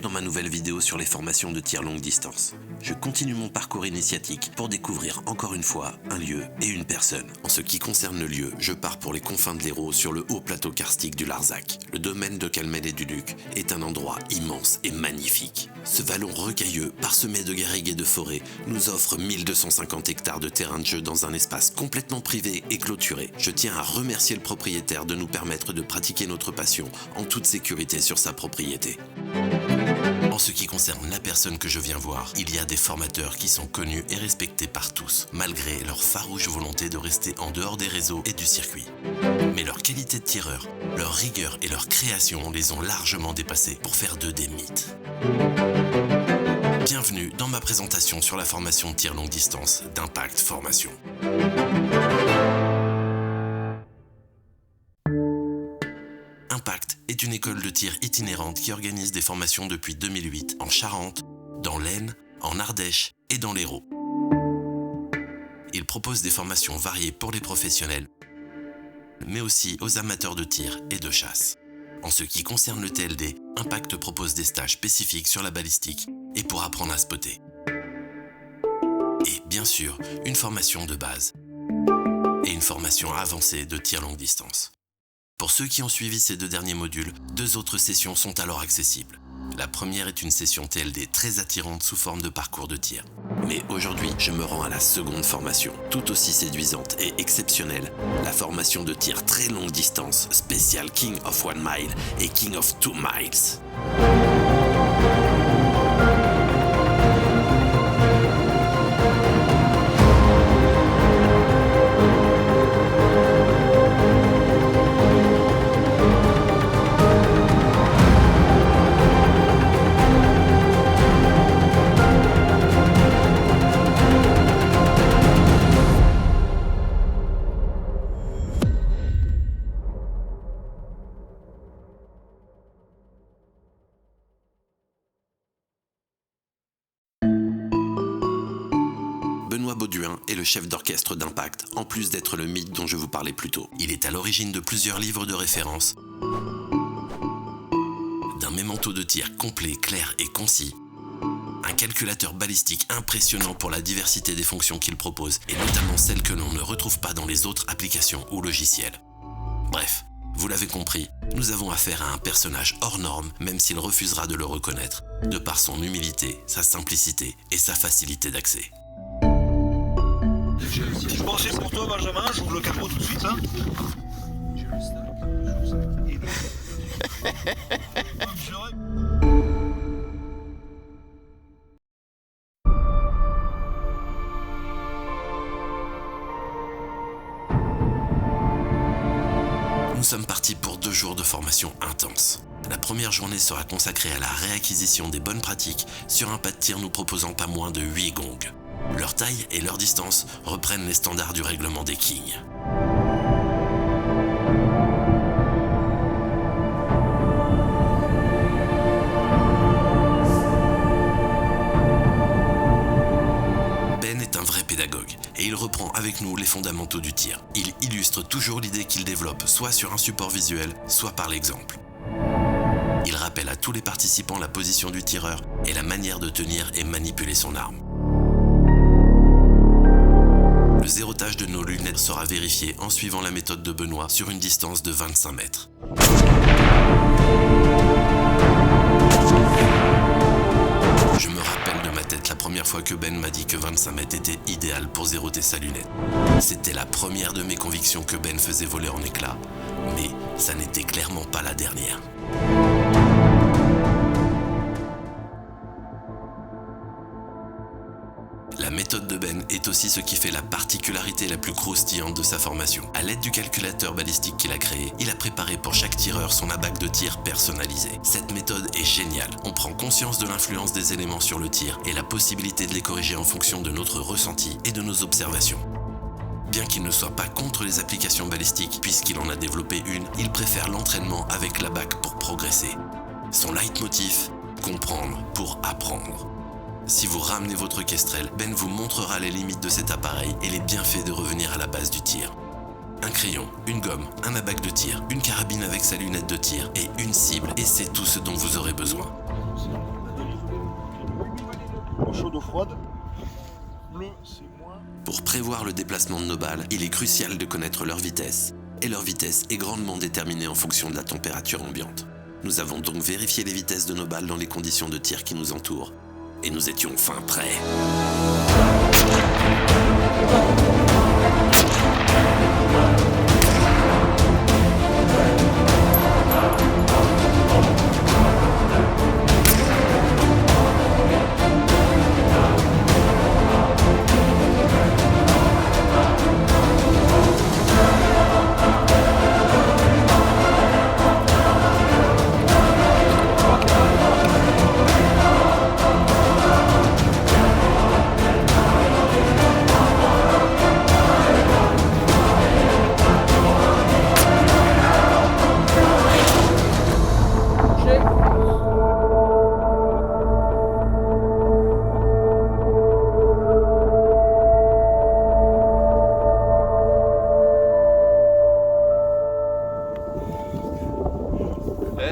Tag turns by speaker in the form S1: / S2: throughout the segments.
S1: dans ma nouvelle vidéo sur les formations de tir longue distance. Je continue mon parcours initiatique pour découvrir encore une fois un lieu et une personne. En ce qui concerne le lieu, je pars pour les confins de l'Hérault sur le haut plateau karstique du Larzac. Le domaine de Calmel et du Luc est un endroit immense et magnifique. Ce vallon rocailleux, parsemé de garrigues et de forêts, nous offre 1250 hectares de terrain de jeu dans un espace complètement privé et clôturé. Je tiens à remercier le propriétaire de nous permettre de pratiquer notre passion en toute sécurité sur sa propriété. En ce qui concerne la personne que je viens voir, il y a des formateurs qui sont connus et respectés par tous, malgré leur farouche volonté de rester en dehors des réseaux et du circuit. Mais leur qualité de tireur, leur rigueur et leur création les ont largement dépassés pour faire d'eux des mythes. Bienvenue dans ma présentation sur la formation de tir longue distance d'Impact Formation. Impact est une école de tir itinérante qui organise des formations depuis 2008 en Charente, dans l'Aisne, en Ardèche et dans l'Hérault. Il propose des formations variées pour les professionnels, mais aussi aux amateurs de tir et de chasse. En ce qui concerne le TLD, Impact propose des stages spécifiques sur la balistique et pour apprendre à spotter. Et bien sûr, une formation de base et une formation avancée de tir longue distance. Pour ceux qui ont suivi ces 2 derniers modules, 2 autres sessions sont alors accessibles. La première est une session TLD très attirante sous forme de parcours de tir. Mais aujourd'hui, je me rends à la seconde formation, tout aussi séduisante et exceptionnelle, la formation de tir très longue distance, spéciale King of 1 Mile et King of 2 Miles. Benoît Bauduin est le chef d'orchestre d'Impact, en plus d'être le mythe dont je vous parlais plus tôt. Il est à l'origine de plusieurs livres de référence, d'un mémento de tir complet, clair et concis, un calculateur balistique impressionnant pour la diversité des fonctions qu'il propose, et notamment celles que l'on ne retrouve pas dans les autres applications ou logiciels. Bref, vous l'avez compris, nous avons affaire à un personnage hors norme, même s'il refusera de le reconnaître, de par son humilité, sa simplicité et sa facilité d'accès.
S2: Je pensais pour toi, Benjamin, j'ouvre le capot tout de suite. Hein.
S1: Nous sommes partis pour 2 jours de formation intense. La première journée sera consacrée à la réacquisition des bonnes pratiques sur un pas de tir nous proposant pas moins de 8 gongs. Leur taille et leur distance reprennent les standards du règlement des Kings. Ben est un vrai pédagogue et il reprend avec nous les fondamentaux du tir. Il illustre toujours l'idée qu'il développe soit sur un support visuel, soit par l'exemple. Il rappelle à tous les participants la position du tireur et la manière de tenir et manipuler son arme. Le zérotage de nos lunettes sera vérifié en suivant la méthode de Benoît sur une distance de 25 mètres. Je me rappelle de ma tête la première fois que Ben m'a dit que 25 mètres était idéal pour zéroter sa lunette. C'était la première de mes convictions que Ben faisait voler en éclats, mais ça n'était clairement pas la dernière. La méthode de Ben est aussi ce qui fait la particularité la plus croustillante de sa formation. À l'aide du calculateur balistique qu'il a créé, il a préparé pour chaque tireur son abac de tir personnalisé. Cette méthode est géniale. On prend conscience de l'influence des éléments sur le tir et la possibilité de les corriger en fonction de notre ressenti et de nos observations. Bien qu'il ne soit pas contre les applications balistiques, puisqu'il en a développé une, il préfère l'entraînement avec l'ABAC pour progresser. Son leitmotiv, comprendre pour apprendre. Si vous ramenez votre Kestrel, Ben vous montrera les limites de cet appareil et les bienfaits de revenir à la base du tir. Un crayon, une gomme, un abac de tir, une carabine avec sa lunette de tir et une cible, et c'est tout ce dont vous aurez besoin.
S2: Eau chaude, eau froide. Bleu, c'est moins.
S1: Pour prévoir le déplacement de nos balles, il est crucial de connaître leur vitesse. Et leur vitesse est grandement déterminée en fonction de la température ambiante. Nous avons donc vérifié les vitesses de nos balles dans les conditions de tir qui nous entourent. Et nous étions fin prêts.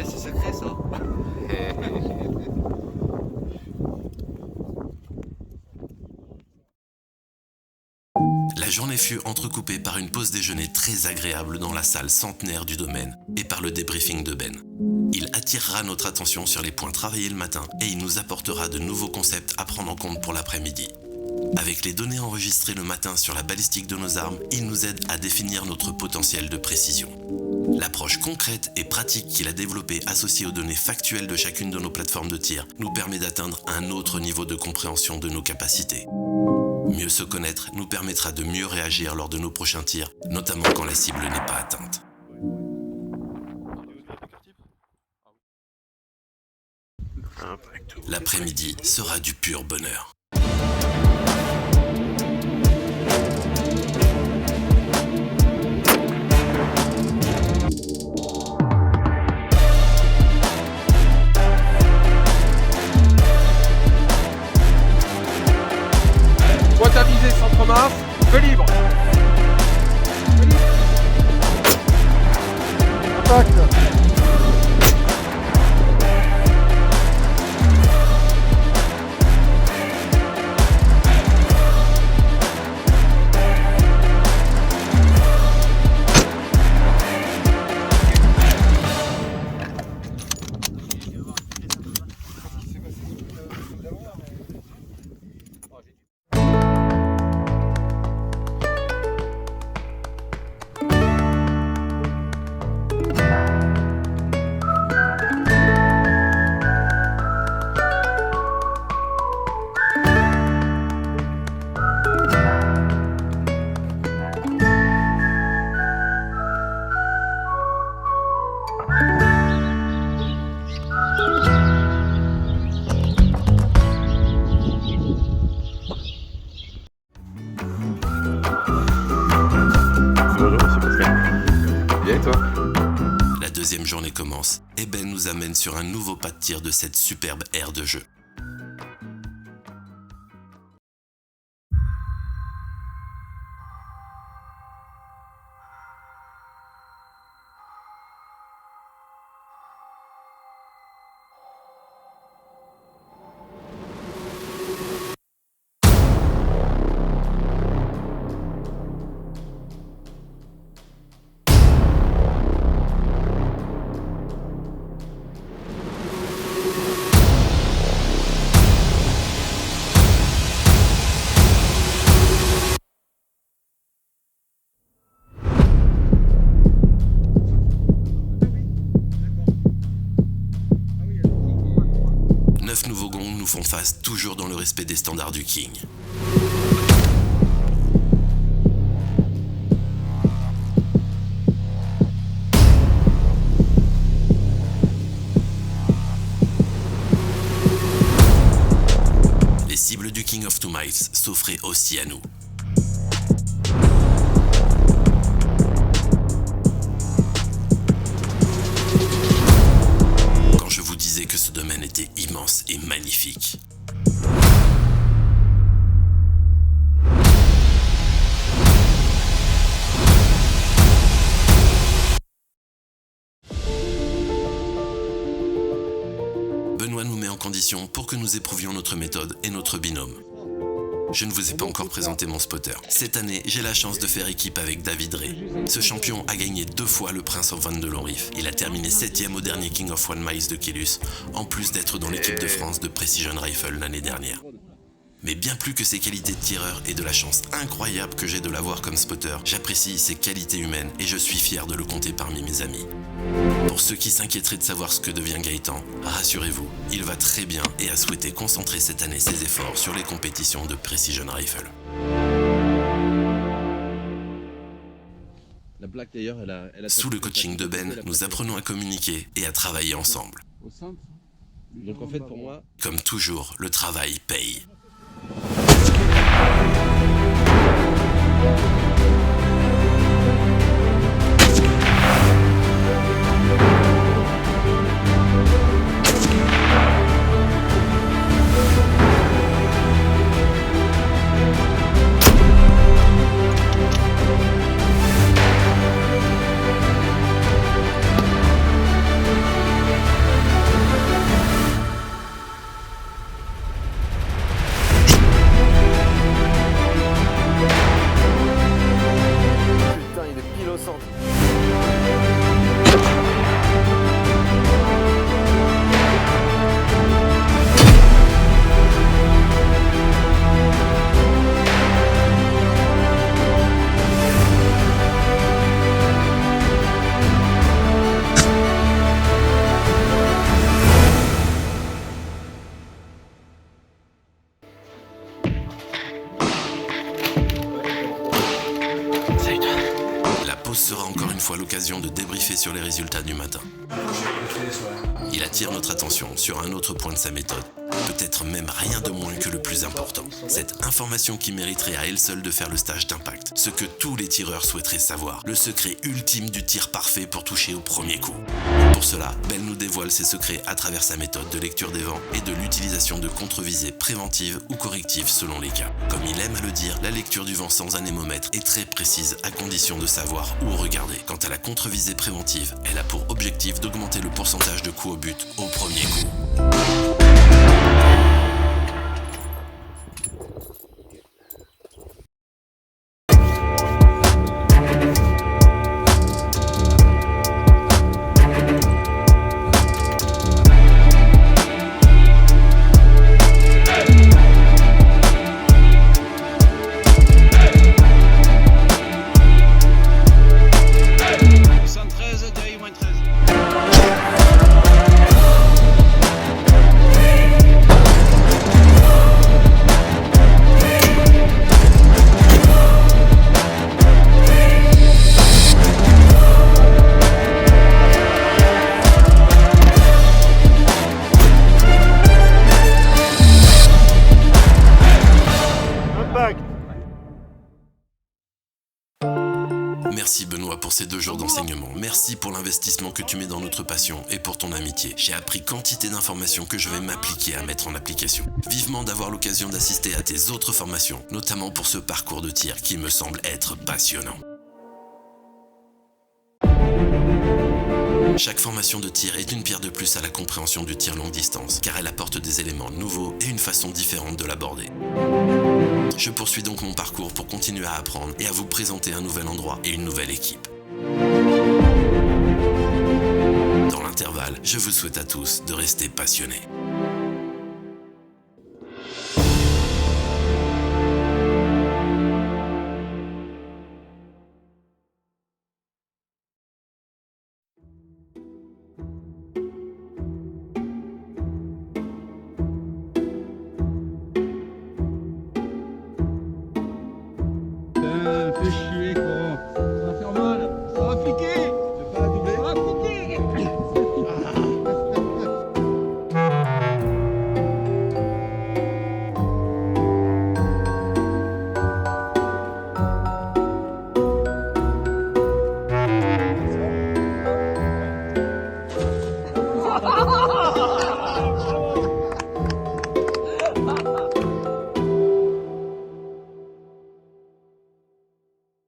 S3: C'est secret ça.
S1: La journée fut entrecoupée par une pause déjeuner très agréable dans la salle centenaire du domaine et par le débriefing de Ben. Il attirera notre attention sur les points travaillés le matin et il nous apportera de nouveaux concepts à prendre en compte pour l'après-midi. Avec les données enregistrées le matin sur la balistique de nos armes, il nous aide à définir notre potentiel de précision. L'approche concrète et pratique qu'il a développée associée aux données factuelles de chacune de nos plateformes de tir nous permet d'atteindre un autre niveau de compréhension de nos capacités. Mieux se connaître nous permettra de mieux réagir lors de nos prochains tirs, notamment quand la cible n'est pas atteinte. L'après-midi sera du pur bonheur.
S4: Boîte à viser centre-masse, feu libre. Impact.
S1: La deuxième journée commence et Ben nous amène sur un nouveau pas de tir de cette superbe aire de jeu. Neuf nouveaux gongs nous font face, toujours dans le respect des standards du King. Les cibles du King of Two Miles s'offraient aussi à nous. Quand je vous disais que ce domaine était immense et magnifique. Benoît nous met en condition pour que nous éprouvions notre méthode et notre binôme. Je ne vous ai pas encore présenté mon spotter. Cette année, j'ai la chance de faire équipe avec David Ray. Ce champion a gagné 2 fois le Prince of Van de Longriff. Il a terminé 7e au dernier King of One Miles de Kélus, en plus d'être dans l'équipe de France de Precision Rifle l'année dernière. Mais bien plus que ses qualités de tireur et de la chance incroyable que j'ai de l'avoir comme spotter, j'apprécie ses qualités humaines et je suis fier de le compter parmi mes amis. Pour ceux qui s'inquiéteraient de savoir ce que devient Gaëtan, rassurez-vous, il va très bien et a souhaité concentrer cette année ses efforts sur les compétitions de Precision Rifle.
S3: La plaque d'ailleurs, elle a
S1: Sous le coaching de Ben, nous apprenons à communiquer et à travailler ensemble.
S3: Donc en fait pour moi,
S1: Comme toujours, le travail paye.
S5: Putain, il est pile au centre.
S1: La pause sera encore une fois l'occasion de débriefer sur les résultats du matin. Il attire notre attention sur un autre point de sa méthode, peut-être même rien de moins que le plus important. Cette information qui mériterait à elle seule de faire le stage d'impact. Ce que tous les tireurs souhaiteraient savoir. Le secret ultime du tir parfait pour toucher au premier coup. Pour cela, Ben nous dévoile ses secrets à travers sa méthode de lecture des vents et de l'utilisation de contre-visées préventives ou correctives selon les cas. Comme il aime à le dire, la lecture du vent sans anémomètre est très précise à condition de savoir où regarder. Quant à la contre-visée préventive, elle a pour objectif d'augmenter le pourcentage de coups au but au premier coup. Merci Benoît pour ces 2 jours d'enseignement. Merci pour l'investissement que tu mets dans notre passion et pour ton amitié. J'ai appris quantité d'informations que je vais m'appliquer à mettre en application. Vivement d'avoir l'occasion d'assister à tes autres formations, notamment pour ce parcours de tir qui me semble être passionnant. Chaque formation de tir est une pierre de plus à la compréhension du tir longue distance, car elle apporte des éléments nouveaux et une façon différente de l'aborder. Je poursuis donc mon parcours pour continuer à apprendre et à vous présenter un nouvel endroit et une nouvelle équipe. Dans l'intervalle, je vous souhaite à tous de rester passionnés.
S6: Fais chier quoi. Ça va faire mal. Ça va piquer. Tu veux pas la doubler? Ça va piquer.
S7: Ha ha ha!